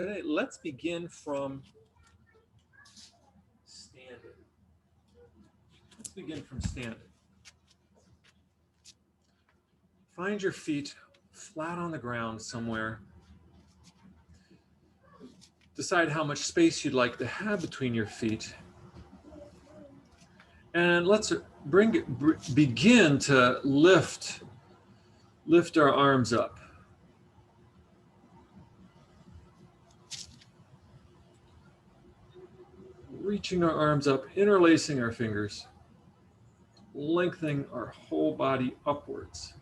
Okay, let's begin from standing. Let's begin from standing. Find your feet flat on the ground somewhere. Decide how much space you'd like to have between your feet. And let's begin to lift our arms up. Reaching our arms up, interlacing our fingers, lengthening our whole body upwards.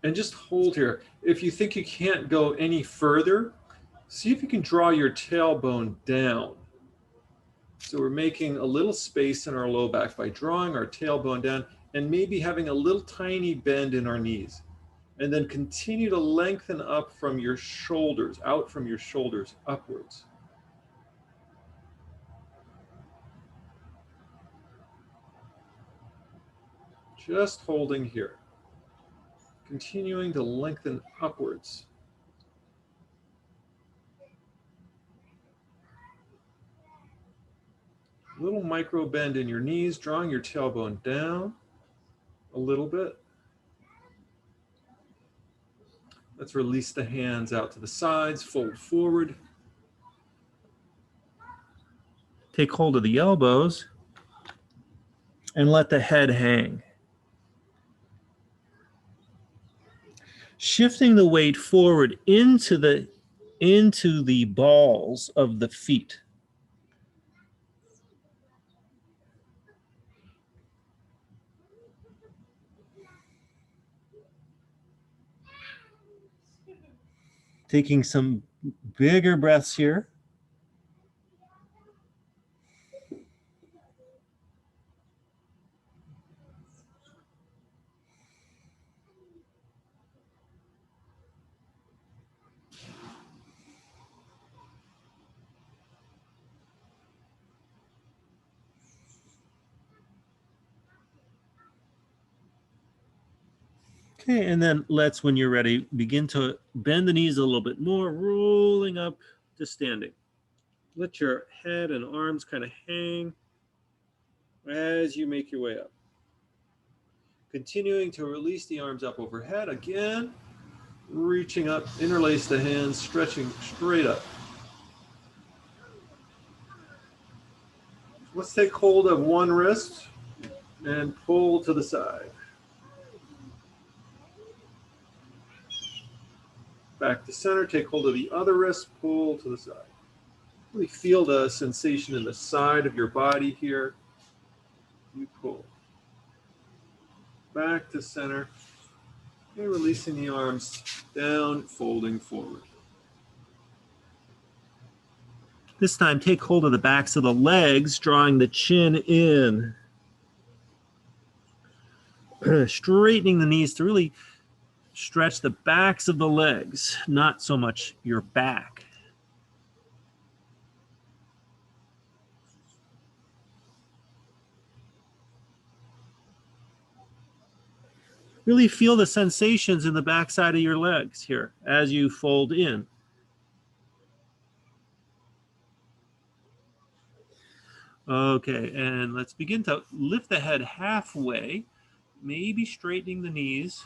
And just hold here. If you think you can't go any further, see if you can draw your tailbone down. So we're making a little space in our low back by drawing our tailbone down and maybe having a little tiny bend in our knees. And then continue to lengthen up from your shoulders, out from your shoulders, upwards. Just holding here. Continuing to lengthen upwards. Little micro bend in your knees, drawing your tailbone down a little bit. Let's release the hands out to the sides, fold forward. Take hold of the elbows and let the head hang. Shifting the weight forward into the balls of the feet. Taking some bigger breaths here. Okay, and then let's, when you're ready, begin to bend the knees a little bit more, rolling up to standing. Let your head and arms kind of hang as you make your way up. Continuing to release the arms up overhead. Again, reaching up, interlace the hands, stretching straight up. Let's take hold of one wrist and pull to the side. Back to center, take hold of the other wrist, pull to the side. Really feel the sensation in the side of your body here. You pull. Back to center. And releasing the arms down, folding forward. This time, take hold of the backs of the legs, drawing the chin in. Straightening the knees to really stretch the backs of the legs, not so much your back. Really feel the sensations in the backside of your legs here as you fold in. Okay, and let's begin to lift the head halfway, maybe straightening the knees.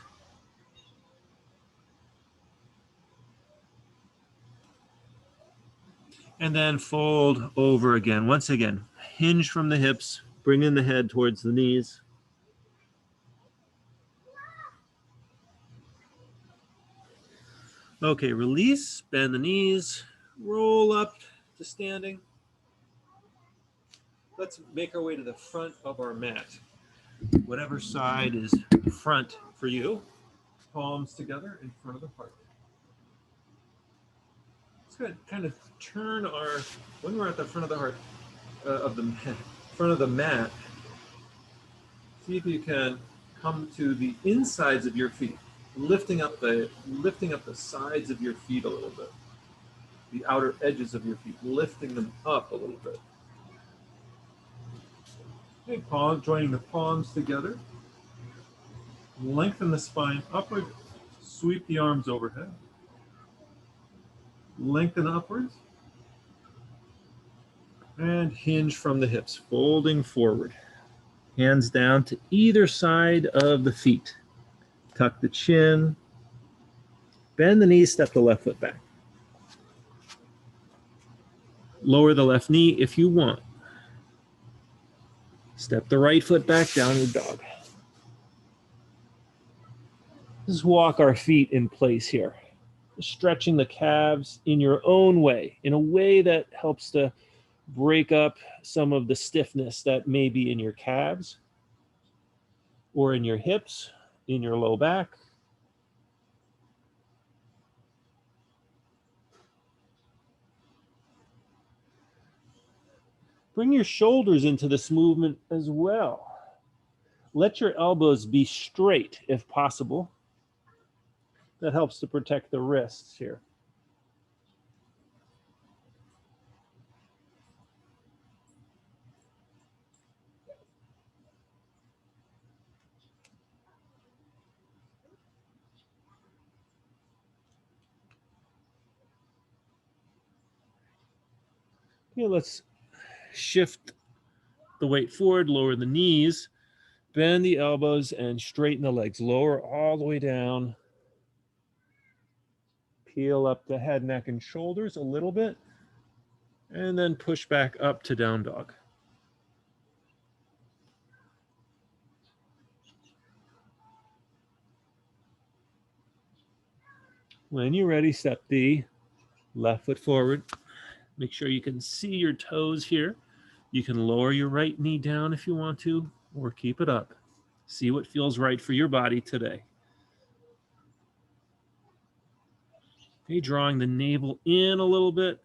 And then fold over again. Once again, hinge from the hips, bring in the head towards the knees. Okay, release, bend the knees, roll up to standing. Let's make our way to the front of our mat. Whatever side is front for you, palms together in front of the heart. Let's go ahead and kind of turn when we're at the front of the heart, front of the mat, see if you can come to the insides of your feet, lifting up the sides of your feet a little bit, the outer edges of your feet, lifting them up a little bit. Okay, joining the palms together. Lengthen the spine upward, Sweep the arms overhead. Lengthen upwards. And hinge from the hips, folding forward. Hands down to either side of the feet. Tuck the chin. Bend the knees, step the left foot back. Lower the left knee if you want. Step the right foot back, downward dog. Just walk our feet in place here. Stretching the calves in your own way, in a way that helps to break up some of the stiffness that may be in your calves or in your hips, in your low back. Bring your shoulders into this movement as well. Let your elbows be straight if possible. That helps to protect the wrists here. Okay, let's shift the weight forward, lower the knees, bend the elbows, and straighten the legs. Lower all the way down. Peel up the head, neck, and shoulders a little bit, and then push back up to down dog. When you're ready, step the left foot forward. Make sure you can see your toes here. You can lower your right knee down if you want to, or keep it up. See what feels right for your body today. Okay, drawing the navel in a little bit.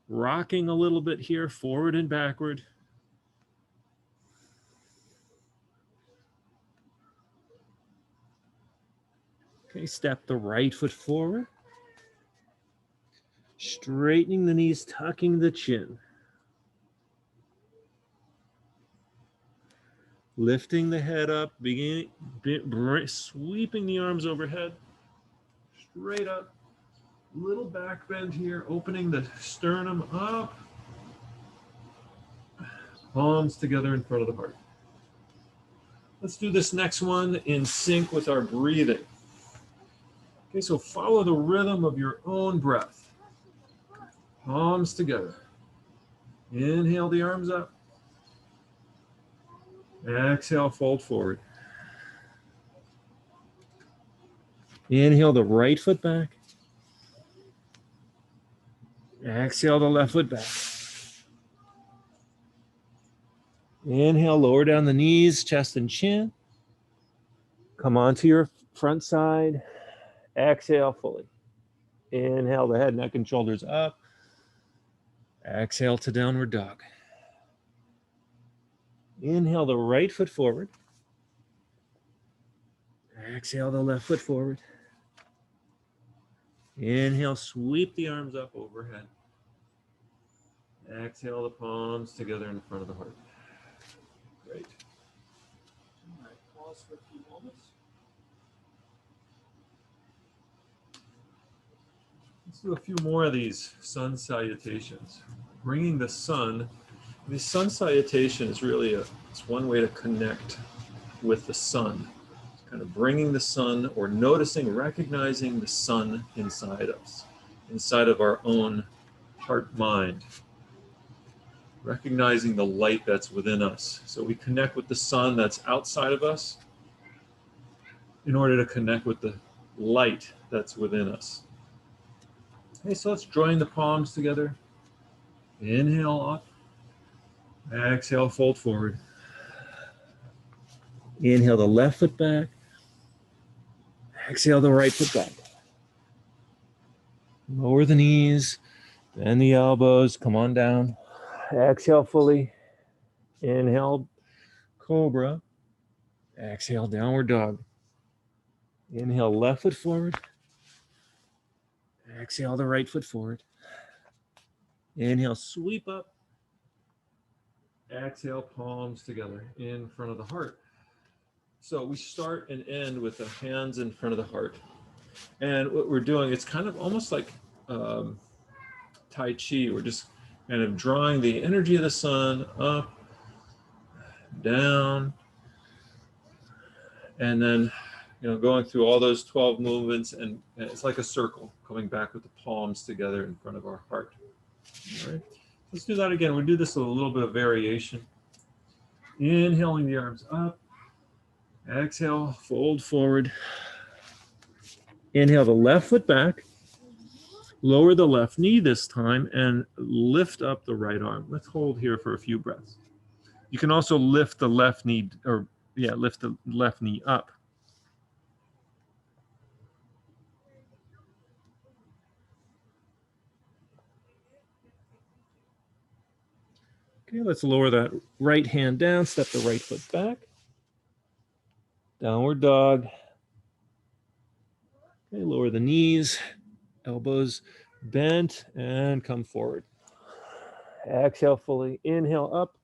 Rocking a little bit here, forward and backward. Okay, step the right foot forward. Straightening the knees, tucking the chin. Lifting the head up, sweeping the arms overhead. Straight up. Little back bend here, opening the sternum up. Palms together in front of the heart. Let's do this next one in sync with our breathing. Okay, so follow the rhythm of your own breath. Palms together. Inhale the arms up. Exhale, fold forward. Inhale the right foot back. Exhale the left foot back. Inhale, lower down the knees, chest and chin. Come onto your front side. Exhale fully. Inhale the head, neck, and shoulders up. Exhale to downward dog. Inhale the right foot forward. Exhale the left foot forward. Inhale, sweep the arms up overhead. Exhale the palms together in front of the heart. Great. All right, pause for a few moments. Let's do a few more of these sun salutations. Bringing the sun. The sun salutation is really it's one way to connect with the sun. It's kind of bringing the sun, or noticing, recognizing the sun inside us, inside of our own heart mind. Recognizing the light that's within us. So we connect with the sun that's outside of us in order to connect with the light that's within us. Okay, so let's join the palms together. Inhale up. Exhale, fold forward. Inhale the left foot back. Exhale the right foot back. Lower the knees, bend the elbows, come on down. Exhale fully. Inhale, cobra. Exhale, downward dog. Inhale, left foot forward. Exhale, the right foot forward. Inhale, sweep up. Exhale, palms together in front of the heart. So we start and end with the hands in front of the heart. And what we're doing, it's kind of almost like Tai Chi. We're just kind of drawing the energy of the sun up, down, and then going through all those 12 movements, and it's like a circle coming back with the palms together in front of our heart. All right, let's do that again. We'll do this with a little bit of variation. Inhaling the arms up, exhale, fold forward. Inhale the left foot back, lower the left knee this time, and lift up the right arm. Let's hold here for a few breaths. You can also lift the left knee, lift the left knee up. Okay, let's lower that right hand down, step the right foot back. Downward dog. Okay, lower the knees, elbows bent, and come forward. Exhale fully, inhale up.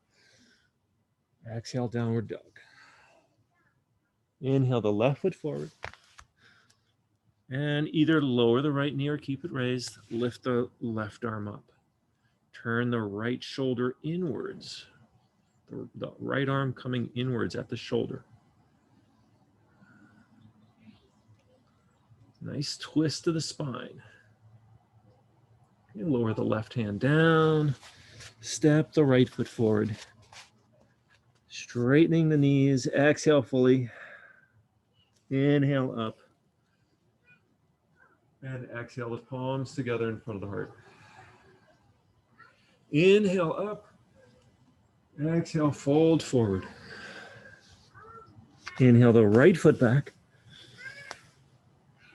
Exhale, downward dog. Inhale the left foot forward. And either lower the right knee or keep it raised. Lift the left arm up. Turn the right shoulder inwards. The right arm coming inwards at the shoulder. Nice twist to the spine. Okay, lower the left hand down. Step the right foot forward. Straightening the knees. Exhale fully. Inhale up. And exhale the palms together in front of the heart. Inhale up. Exhale, fold forward. Inhale the right foot back.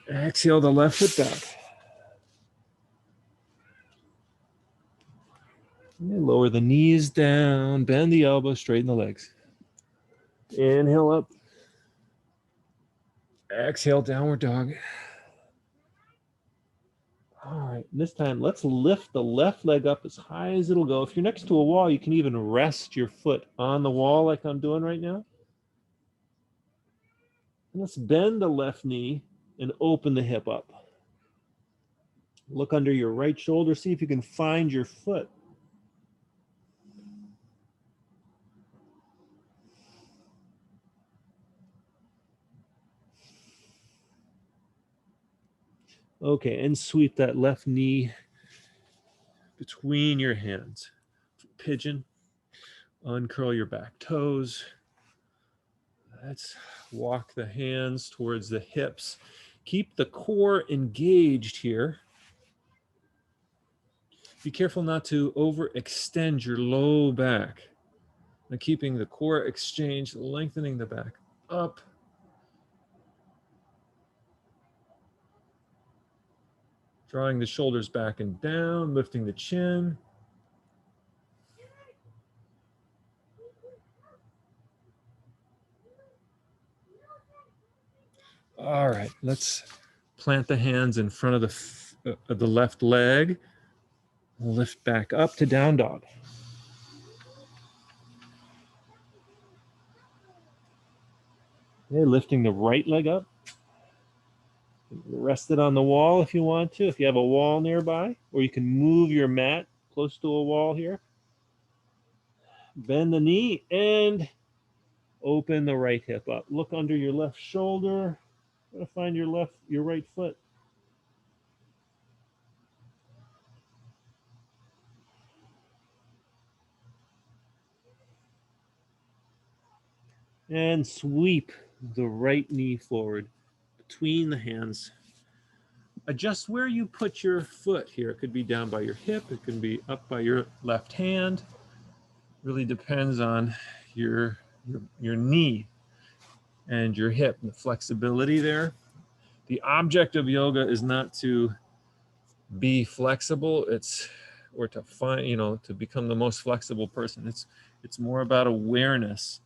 Exhale the left foot back. And lower the knees down, bend the elbows, straighten the legs. Inhale up. Exhale, downward dog. All right, this time let's lift the left leg up as high as it'll go. If you're next to a wall, you can even rest your foot on the wall like I'm doing right now. And let's bend the left knee and open the hip up. Look under your right shoulder, see if you can find your foot. Okay, and sweep that left knee between your hands. Pigeon, uncurl your back toes. Let's walk the hands towards the hips. Keep the core engaged here. Be careful not to overextend your low back. And keeping the core exchanged, lengthening the back up. Drawing the shoulders back and down, lifting the chin. All right, let's plant the hands in front of the left leg. Lift back up to down dog. Okay, lifting the right leg up. Rest it on the wall if you want to, if you have a wall nearby, or you can move your mat close to a wall here. Bend the knee and open the right hip up. Look under your left shoulder. Try to find your right foot. And sweep the right knee forward between the hands. Adjust where you put your foot here. It could be down by your hip. It can be up by your left hand. Really depends on your knee and your hip, and the flexibility there. The object of yoga is not to be flexible. Or to find, to become the most flexible person. It's more about awareness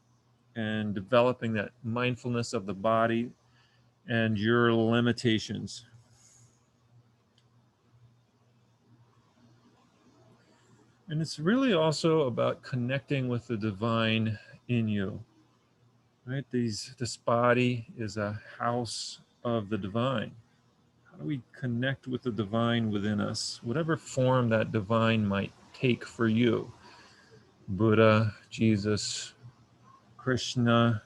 and developing that mindfulness of the body and your limitations. And it's really also about connecting with the divine in you. Right? This body is a house of the divine. How do we connect with the divine within us, whatever form that divine might take for you? Buddha, Jesus, Krishna,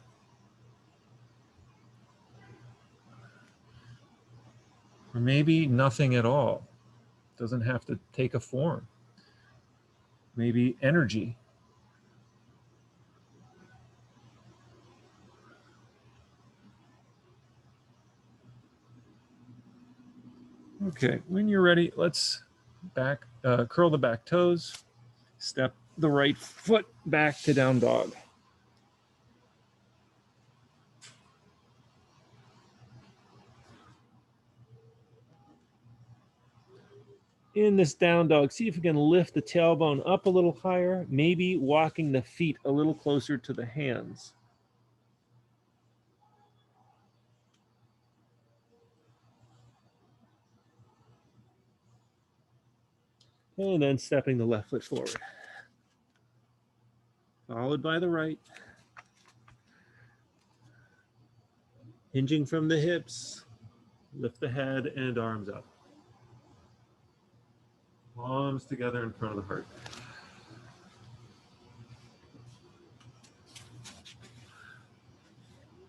or maybe nothing at all. It doesn't have to take a form. Maybe energy. Okay, when you're ready, let's curl the back toes, step the right foot back to down dog. In this down dog, see if you can lift the tailbone up a little higher, maybe walking the feet a little closer to the hands. And then stepping the left foot forward, followed by the right. Hinging from the hips, lift the head and arms up. Palms together in front of the heart.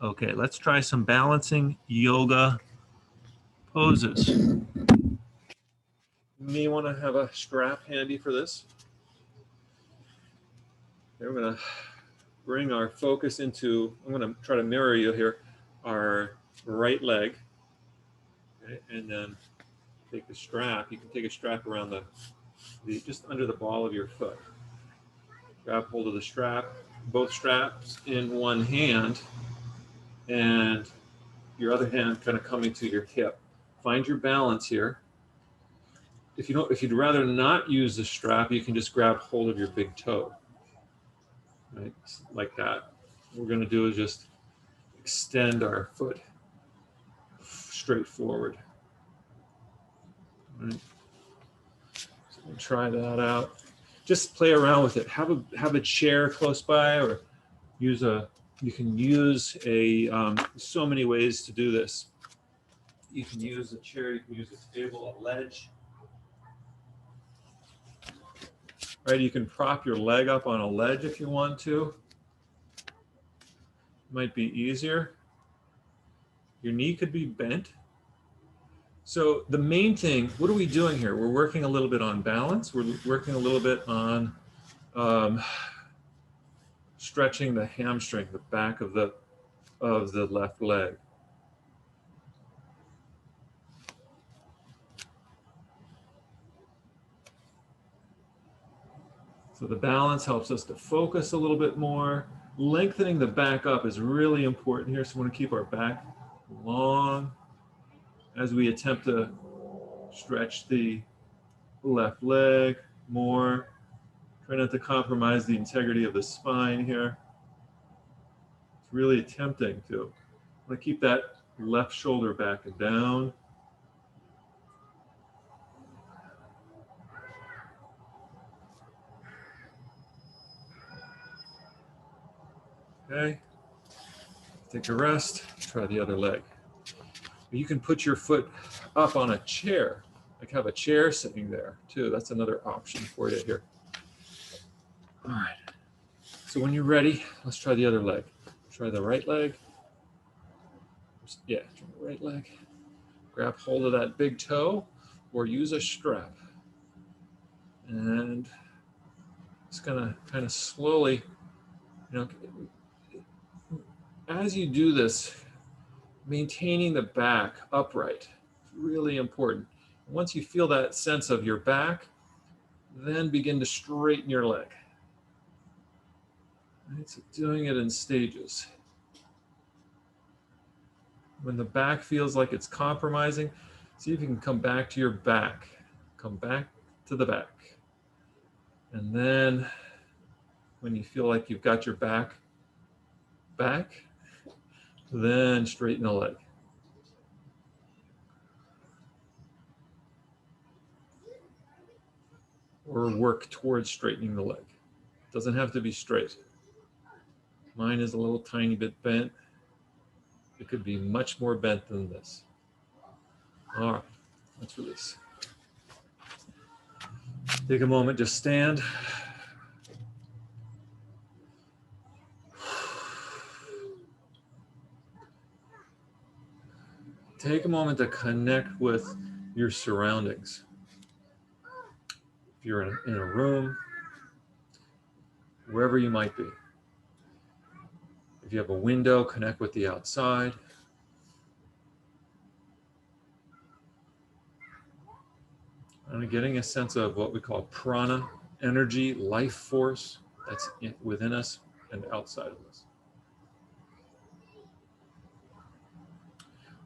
Okay, let's try some balancing yoga poses. You may want to have a strap handy for this. Okay, we're going to bring our focus into, I'm going to try to mirror you here, our right leg. Okay, and then take the strap. You can take a strap around the just under the ball of your foot. Grab hold of the strap, both straps in one hand, and your other hand kind of coming to your hip. Find your balance here. If you'd rather not use the strap, you can just grab hold of your big toe, right? Like that. What we're going to do is just extend our foot straight forward. Right? So we'll try that out. Just play around with it. Have a chair close by, or you can use so many ways to do this. You can use a chair, you can use a table, a ledge. Right, you can prop your leg up on a ledge if you want to. Might be easier. Your knee could be bent. So the main thing, what are we doing here? We're working a little bit on balance. We're working a little bit on stretching the hamstring, the back of the left leg. So the balance helps us to focus a little bit more. Lengthening the back up is really important here. So we want to keep our back long as we attempt to stretch the left leg more. Try not to compromise the integrity of the spine here. It's really tempting to. I want to keep that left shoulder back and down. Okay. Take a rest. Try the other leg. You can put your foot up on a chair, like have a chair sitting there too. That's another option for you here. All right. So when you're ready, let's try the other leg. Try the right leg. Yeah, try the right leg. Grab hold of that big toe or use a strap. And it's gonna kind of slowly, as you do this, maintaining the back upright is really important. Once you feel that sense of your back, then begin to straighten your leg. Right, so doing it in stages. When the back feels like it's compromising, see if you can come back to your back. Come back to the back. And then when you feel like you've got your back, then straighten the leg. Or work towards straightening the leg. It doesn't have to be straight. Mine is a little tiny bit bent. It could be much more bent than this. All right, let's release. Take a moment, just stand. Take a moment to connect with your surroundings. If you're in a room, wherever you might be. If you have a window, connect with the outside. And getting a sense of what we call prana, energy, life force that's within us and outside of us.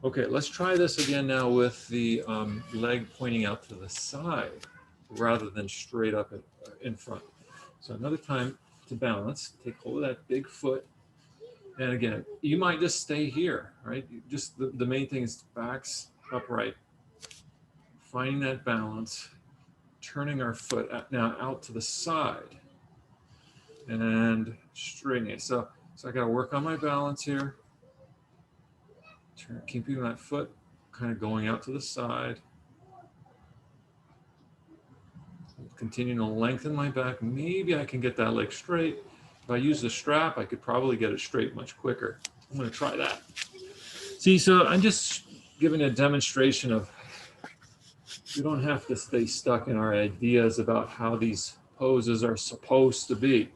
Okay, let's try this again now with the leg pointing out to the side rather than straight up in front. So another time to balance, take hold of that big foot. And again, you might just stay here, right? Just the main thing is backs upright, finding that balance, turning our foot now out to the side and straightening it. So I got to work on my balance here. Keeping that foot kind of going out to the side. Continuing to lengthen my back. Maybe I can get that leg straight. If I use the strap, I could probably get it straight much quicker. I'm going to try that. See, so I'm just giving a demonstration of we don't have to stay stuck in our ideas about how these poses are supposed to be,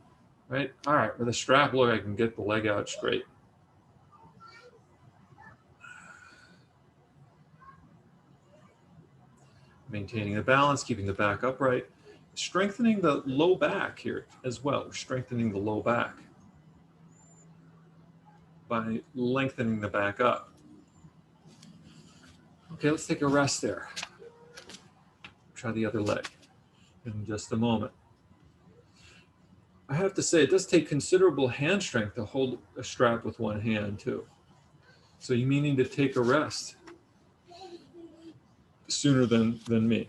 right? All right, with a strap, look, I can get the leg out straight. Maintaining the balance, keeping the back upright, strengthening the low back here as well. We're strengthening the low back by lengthening the back up. Okay, let's take a rest there. Try the other leg in just a moment. I have to say, it does take considerable hand strength to hold a strap with one hand too. So you may need to take a rest sooner than me.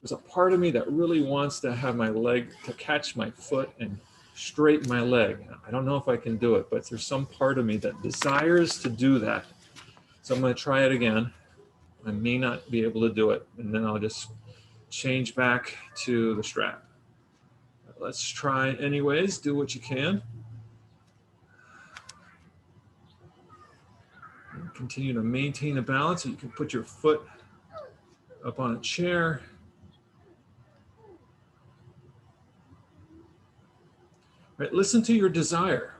There's a part of me that really wants to have my leg, to catch my foot and straighten my leg. I don't know if I can do it, but there's some part of me that desires to do that. So I'm going to try it again. I may not be able to do it, and then I'll just change back to the strap. Let's try anyways, do what you can. And continue to maintain the balance so you can put your foot up on a chair. Right, listen to your desire.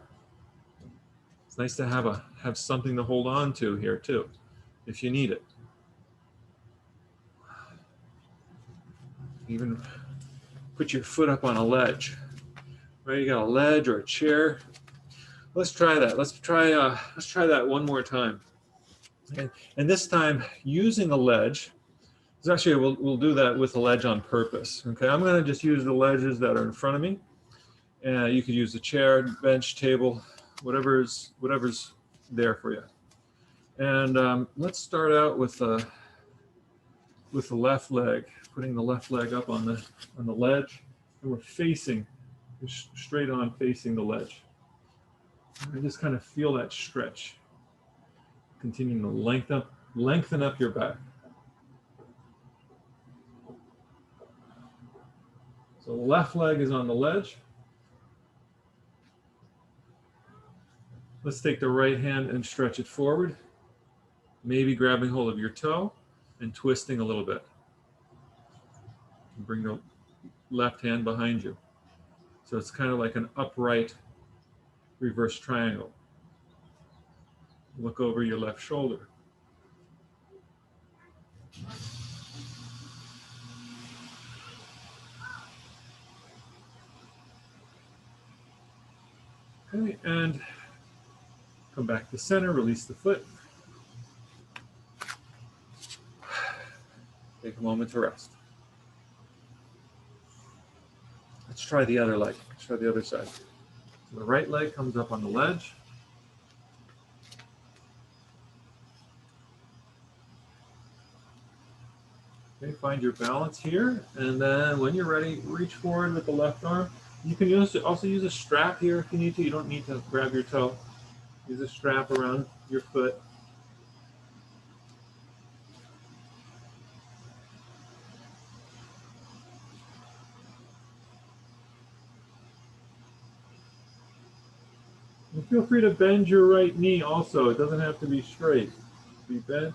It's nice to have something to hold on to here too, if you need it. Even put your foot up on a ledge. Right, you got a ledge or a chair. Let's try that. Let's try that one more time. And this time, using a ledge. Actually, we'll do that with a ledge on purpose. Okay, I'm going to just use the ledges that are in front of me. You could use a chair, bench, table, whatever's there for you. And let's start out with the left leg, putting the left leg up on the ledge, and we're facing straight on, facing the ledge. And just kind of feel that stretch. Continuing to lengthen up your back. So the left leg is on the ledge. Let's take the right hand and stretch it forward, maybe grabbing hold of your toe and twisting a little bit. Bring the left hand behind you. So it's kind of like an upright reverse triangle. Look over your left shoulder. Okay, and come back to center, release the foot. Take a moment to rest. Let's try the other leg. Let's try the other side. So the right leg comes up on the ledge. Okay, find your balance here, and then when you're ready, reach forward with the left arm. You can also use a strap here if you need to. You don't need to grab your toe. Use a strap around your foot. And feel free to bend your right knee also. It doesn't have to be straight. Be bent.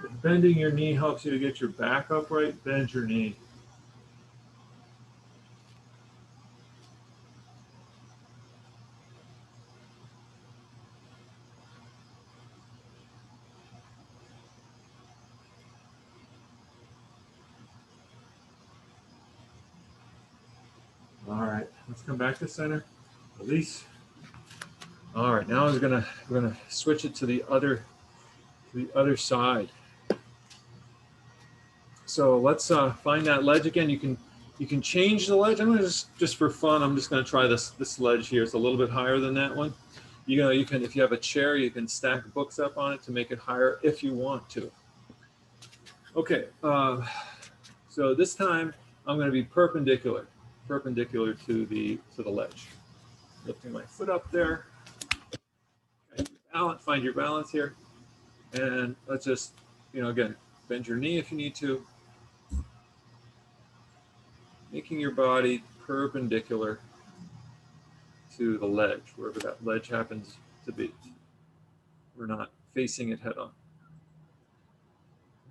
If bending your knee helps you to get your back upright, bend your knee. All right, let's come back to center. Release. All right, now we're gonna switch it to the other side. So let's find that ledge again. You can change the ledge. I'm gonna just for fun. I'm just gonna try this ledge here. It's a little bit higher than that one. You can if you have a chair, you can stack books up on it to make it higher if you want to. Okay, so this time I'm going to be perpendicular to the ledge. Lifting my foot up there. Okay, find your balance here, and let's just again bend your knee if you need to, making your body perpendicular to the ledge, wherever that ledge happens to be. We're not facing it head on.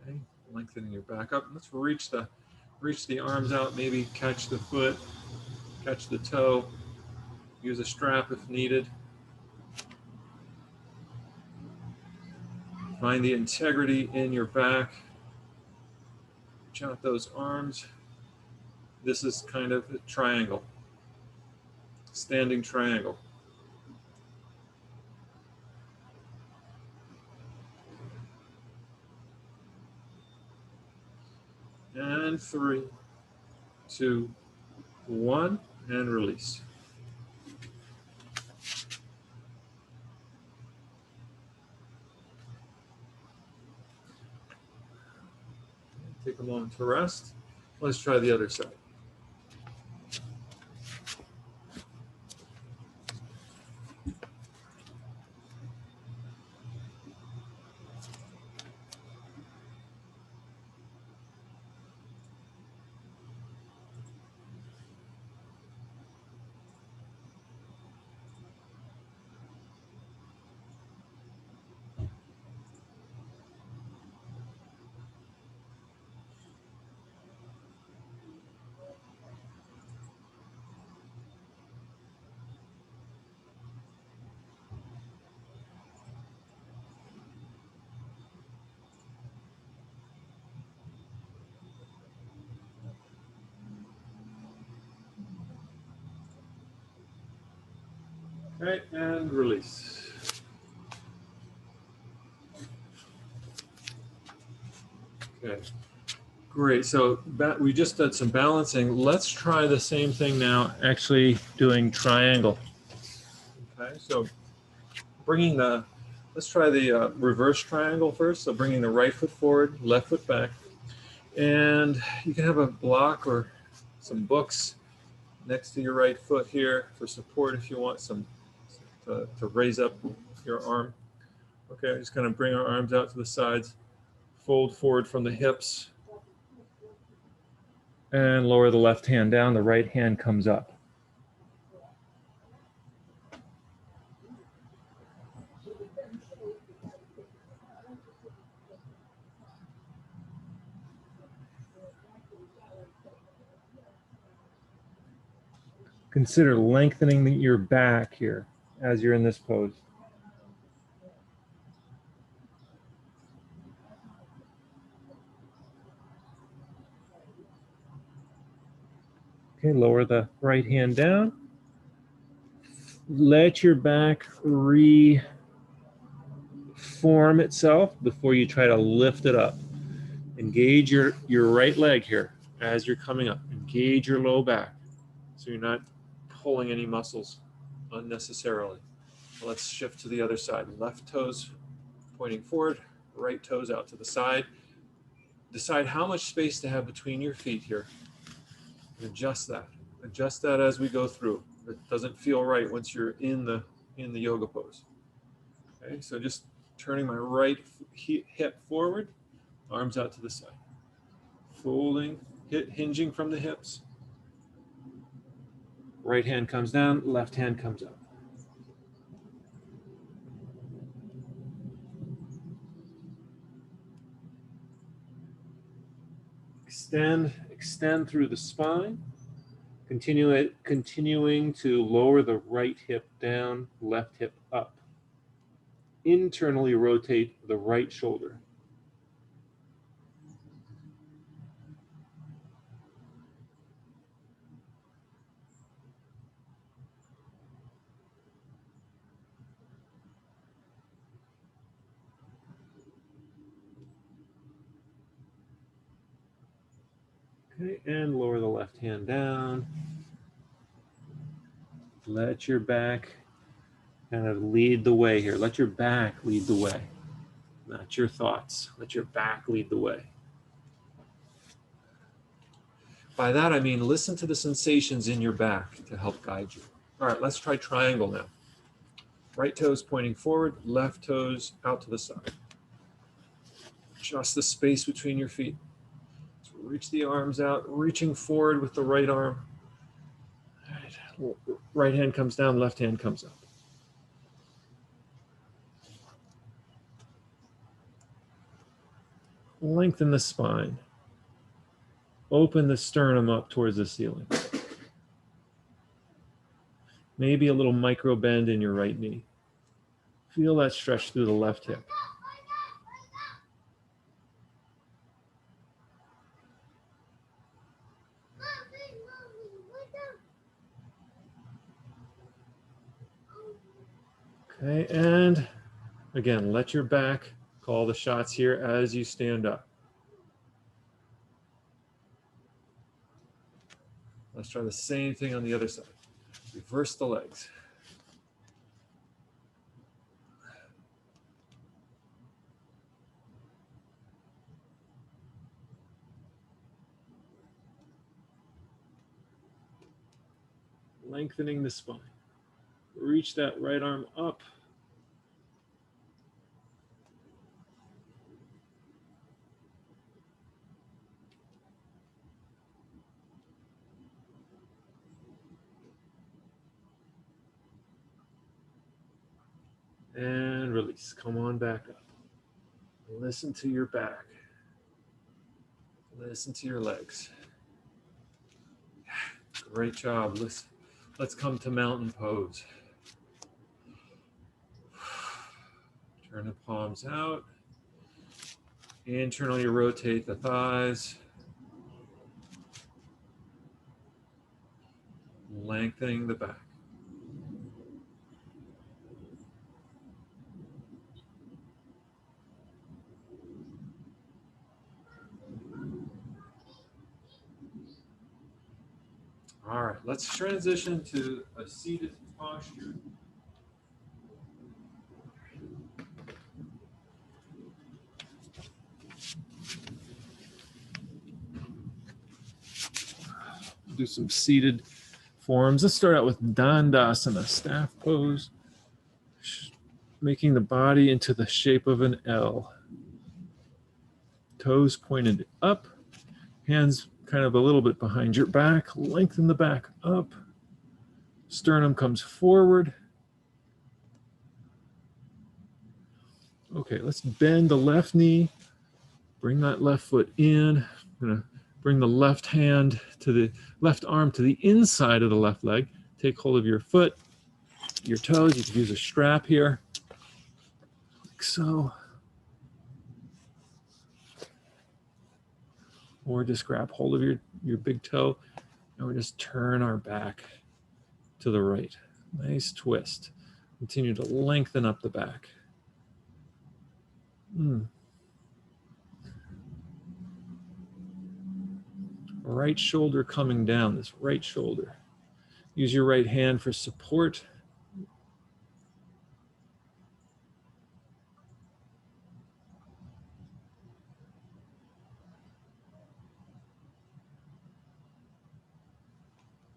Okay, lengthening your back up. Let's reach the arms out, maybe catch the foot, catch the toe, use a strap if needed. Find the integrity in your back. Reach out those arms. This is kind of a triangle, standing triangle. And 3, 2, 1, and release. Take a moment to rest. Let's try the other side. Okay, and release. Okay, great. So we just did some balancing. Let's try the same thing now, actually doing triangle. Okay, so let's try the reverse triangle first. So bringing the right foot forward, left foot back. And you can have a block or some books next to your right foot here for support if you want some to raise up your arm. Okay, just kind of bring our arms out to the sides, fold forward from the hips, and lower the left hand down. The right hand comes up. Consider lengthening your back here as you're in this pose. Okay, lower the right hand down. Let your back reform itself before you try to lift it up. Engage your right leg here as you're coming up. Engage your low back so you're not pulling any muscles unnecessarily. Let's shift to the other side. Left toes pointing forward, right toes out to the side. Decide how much space to have between your feet here. And adjust that. Adjust that as we go through. It doesn't feel right once you're in the yoga pose. Okay, so just turning my right hip forward, arms out to the side. Folding, hinging from the hips. Right hand comes down, left hand comes up. Extend through the spine. Continuing to lower the right hip down, left hip up. Internally rotate the right shoulder. Okay, and lower the left hand down. Let your back kind of lead the way here. Let your back lead the way, not your thoughts. Let your back lead the way. By that, I mean listen to the sensations in your back to help guide you. All right, let's try triangle now. Right toes pointing forward, left toes out to the side. Adjust the space between your feet. So reach the arms out, reaching forward with the right arm. All right. Right hand comes down, left hand comes up. Lengthen the spine. Open the sternum up towards the ceiling. Maybe a little micro bend in your right knee. Feel that stretch through the left hip. Okay, and again, let your back call the shots here as you stand up. Let's try the same thing on the other side. Reverse the legs. Lengthening the spine. Reach that right arm up. And release. Come on back up. Listen to your back. Listen to your legs. Great job. Let's come to mountain pose. Turn the palms out. Internally rotate the thighs. Lengthening the back. All right, let's transition to a seated posture. Do some seated forms. Let's start out with Dandasana, staff pose, making the body into the shape of an L. Toes pointed up, hands kind of a little bit behind your back, lengthen the back up, sternum comes forward. Okay, let's bend the left knee, bring that left foot in. I'm gonna bring the left hand to the left arm to the inside of the left leg. Take hold of your foot, your toes. You can use a strap here, like so. Or just grab hold of your big toe, and we just turn our back to the right. Nice twist. Continue to lengthen up the back. Right shoulder coming down, this right shoulder. Use your right hand for support.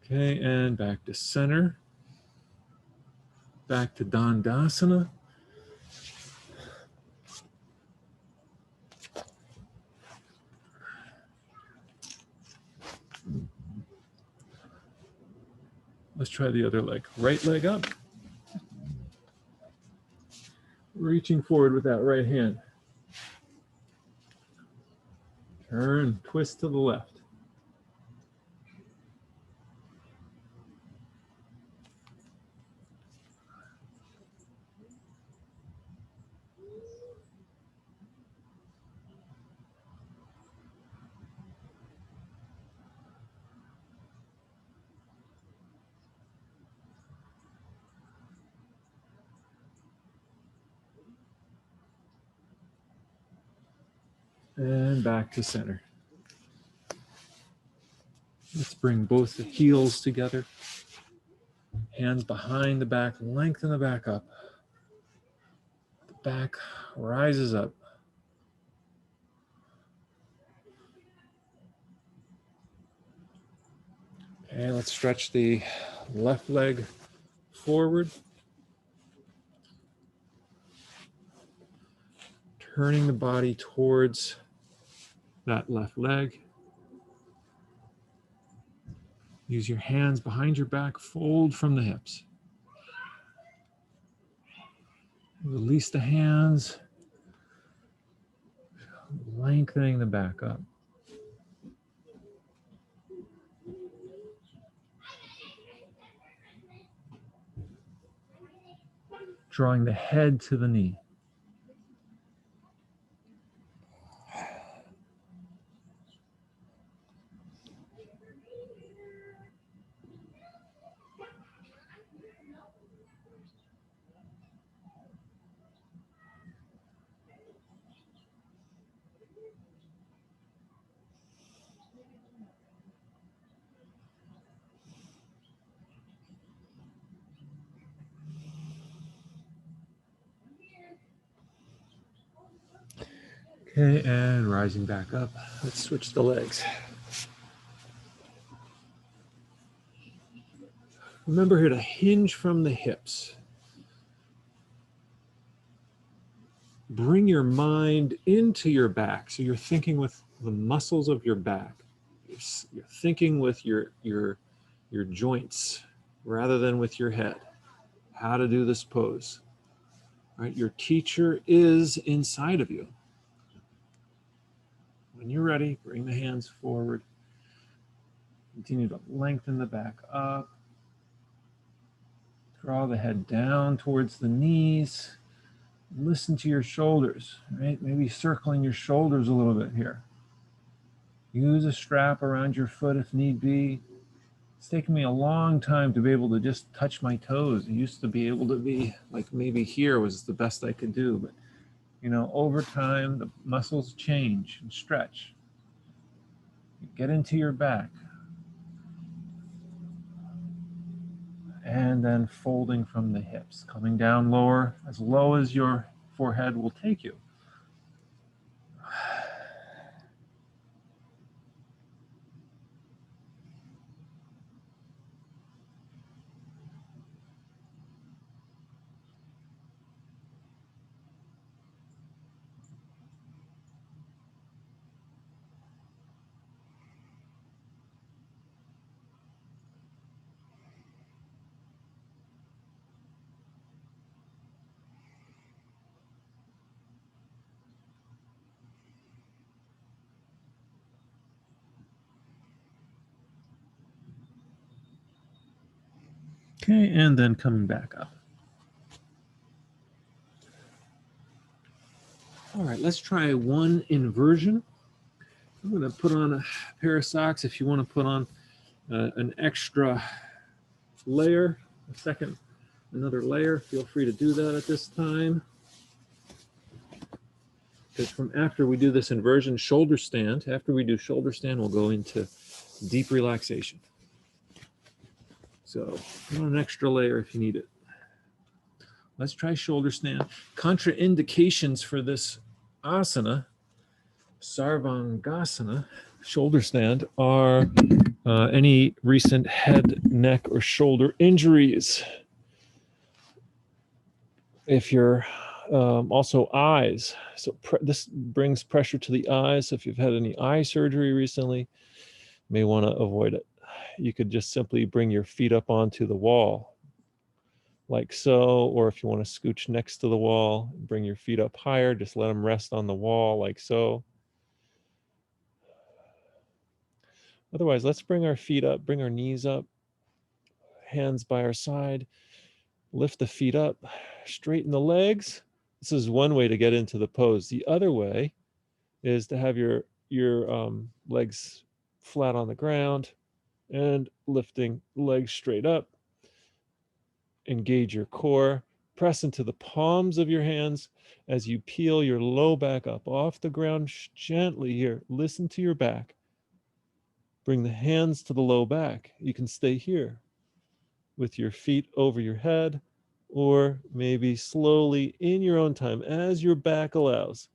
Okay, and back to center. Back to Dandasana. Let's try the other leg. Right leg up. Reaching forward with that right hand. Turn, twist to the left. And back to center. Let's bring both the heels together. Hands behind the back, lengthen the back up. The back rises up. Okay, let's stretch the left leg forward. Turning the body towards that left leg. Use your hands behind your back, fold from the hips. Release the hands, lengthening the back up. Drawing the head to the knee. Okay, and rising back up. Let's switch the legs. Remember here to hinge from the hips. Bring your mind into your back. So you're thinking with the muscles of your back. You're thinking with your joints rather than with your head. How to do this pose. Right? Your teacher is inside of you. When you're ready, bring the hands forward. Continue to lengthen the back up. Draw the head down towards the knees. Listen to your shoulders, right? Maybe circling your shoulders a little bit here. Use a strap around your foot if need be. It's taken me a long time to be able to just touch my toes. I used to be able to be like maybe here was the best I could do, but you know, over time, the muscles change and stretch. Get into your back. And then folding from the hips, coming down lower, as low as your forehead will take you. Okay, and then coming back up. All right, let's try one inversion. I'm going to put on a pair of socks. If you want to put on an extra layer, another layer, feel free to do that at this time. Because from after we do this inversion shoulder stand, after we do shoulder stand, we'll go into deep relaxation. So put on an extra layer if you need it. Let's try shoulder stand. Contraindications for this asana, Sarvangasana, shoulder stand, are Any recent head, neck, or shoulder injuries? If you're also eyes, so this brings pressure to the eyes. So if you've had any eye surgery recently, you may want to avoid it. You could just simply bring your feet up onto the wall, like so, or if you want to scooch next to the wall, bring your feet up higher, just let them rest on the wall, like so. Otherwise, let's bring our feet up, bring our knees up, hands by our side, lift the feet up, straighten the legs. This is one way to get into the pose. The other way is to have your legs flat on the ground and lifting legs straight up. Engage your core. Press into the palms of your hands as you peel your low back up off the ground gently here. Listen to your back. Bring the hands to the low back. You can stay here with your feet over your head, or maybe slowly in your own time as your back allows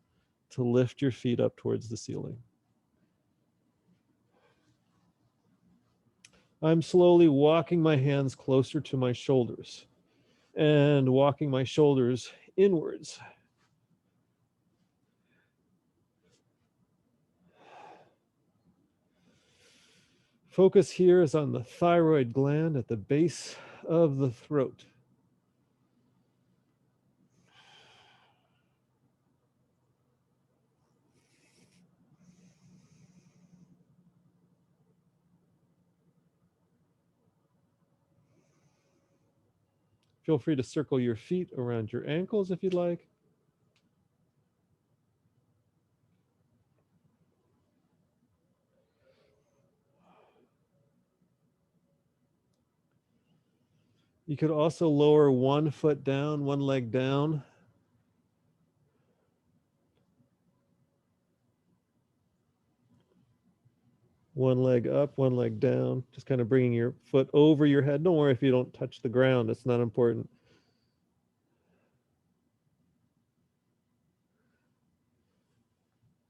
to lift your feet up towards the ceiling. I'm slowly walking my hands closer to my shoulders and walking my shoulders inwards. Focus here is on the thyroid gland at the base of the throat. Feel free to circle your feet around your ankles if you'd like. You could also lower one foot down, one leg down. One leg up, one leg down, just kind of bringing your foot over your head. Don't worry if you don't touch the ground, it's not important.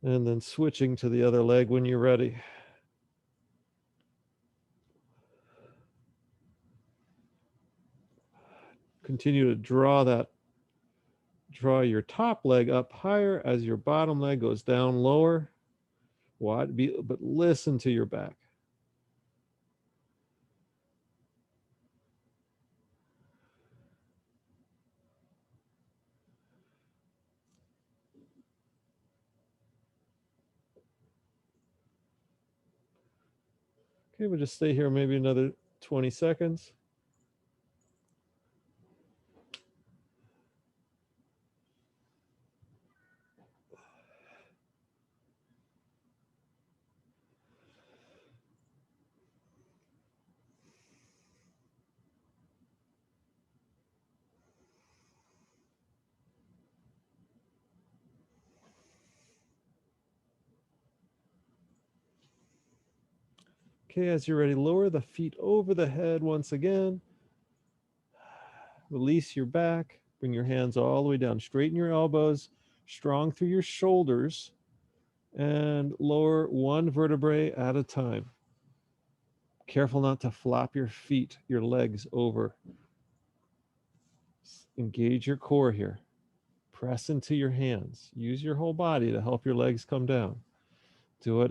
And then switching to the other leg when you're ready. Continue to draw your top leg up higher as your bottom leg goes down lower. But listen to your back. Okay, we'll just stay here maybe another 20 seconds. Okay, as you're ready, lower the feet over the head once again. Release your back. Bring your hands all the way down. Straighten your elbows, strong through your shoulders, and lower one vertebrae at a time. Careful not to flop your feet, your legs over. Engage your core here. Press into your hands. Use your whole body to help your legs come down. Do it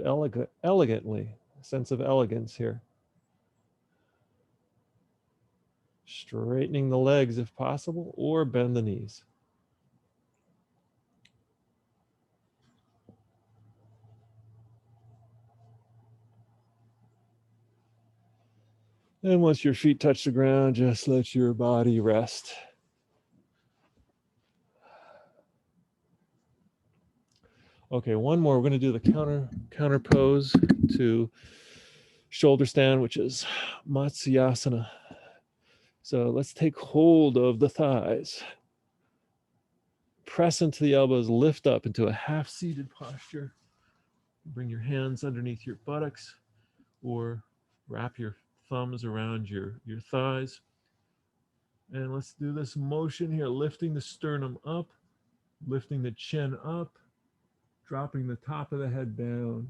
elegantly. A sense of elegance here. Straightening the legs if possible, or bend the knees. And once your feet touch the ground, just let your body rest. Okay, one more. We're going to do the counter pose to shoulder stand, which is Matsyasana. So let's take hold of the thighs. Press into the elbows, lift up into a half-seated posture. Bring your hands underneath your buttocks or wrap your thumbs around your thighs. And let's do this motion here, lifting the sternum up, lifting the chin up, dropping the top of the head down.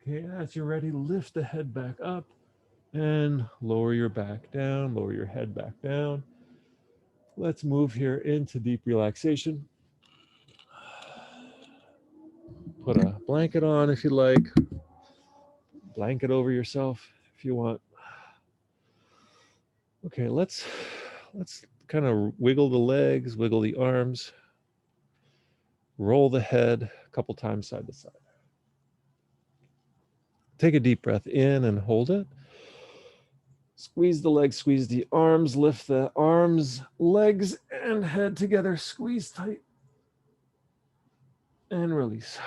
Okay, as you're ready, lift the head back up and lower your back down, lower your head back down. Let's move here into deep relaxation. Put a blanket on if you like, blanket over yourself if you want. Okay, let's kind of wiggle the legs, wiggle the arms, roll the head a couple times side to side. Take a deep breath in and hold it. Squeeze the legs, squeeze the arms, lift the arms, legs, and head together. Squeeze tight and release.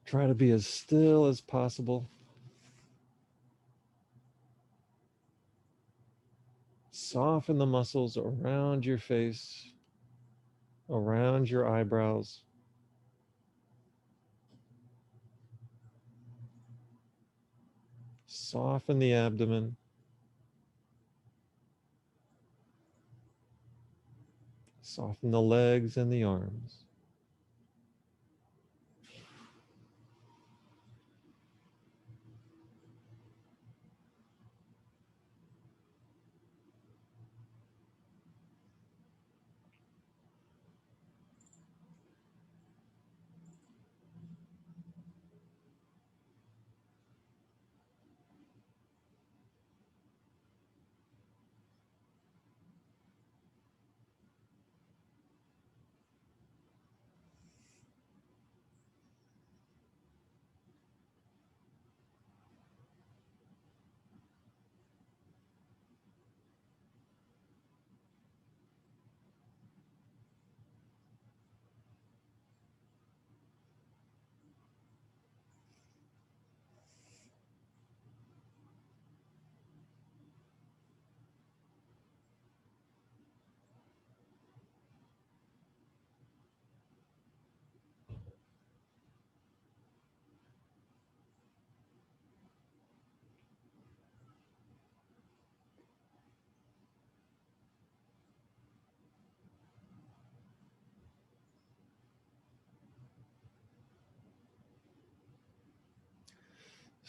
Try to be as still as possible. Soften the muscles around your face, around your eyebrows. Soften the abdomen. Soften the legs and the arms.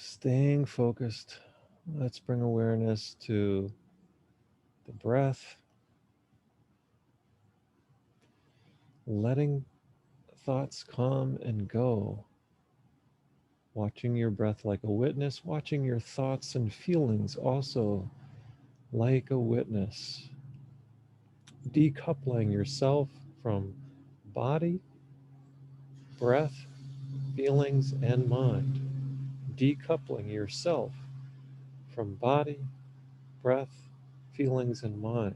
Staying focused. Let's bring awareness to the breath, letting thoughts come and go. Watching your breath like a witness, watching your thoughts and feelings also like a witness. Decoupling yourself from body, breath, feelings, and mind. Decoupling yourself from body, breath, feelings, and mind.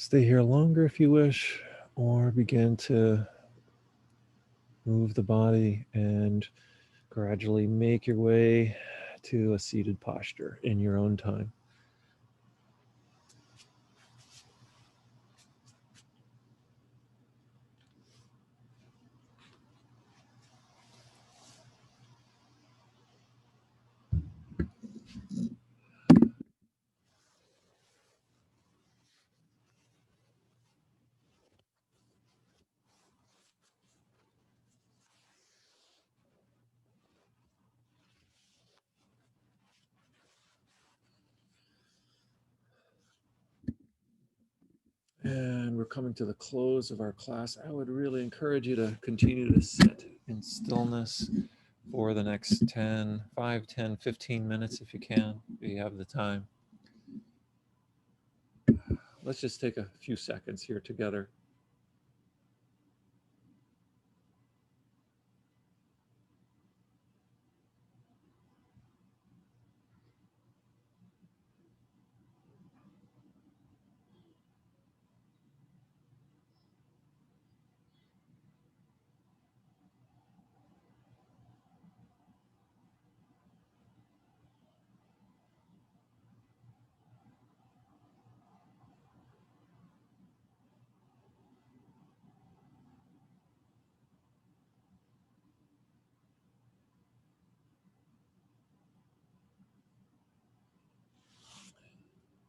Stay here longer if you wish, or begin to move the body and gradually make your way to a seated posture in your own time. And we're coming to the close of our class. I would really encourage you to continue to sit in stillness for the next 10, 5, 10, 15 minutes if you can, if you have the time. Let's just take a few seconds here together.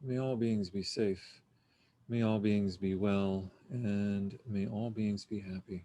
May all beings be safe. May all beings be well, and may all beings be happy.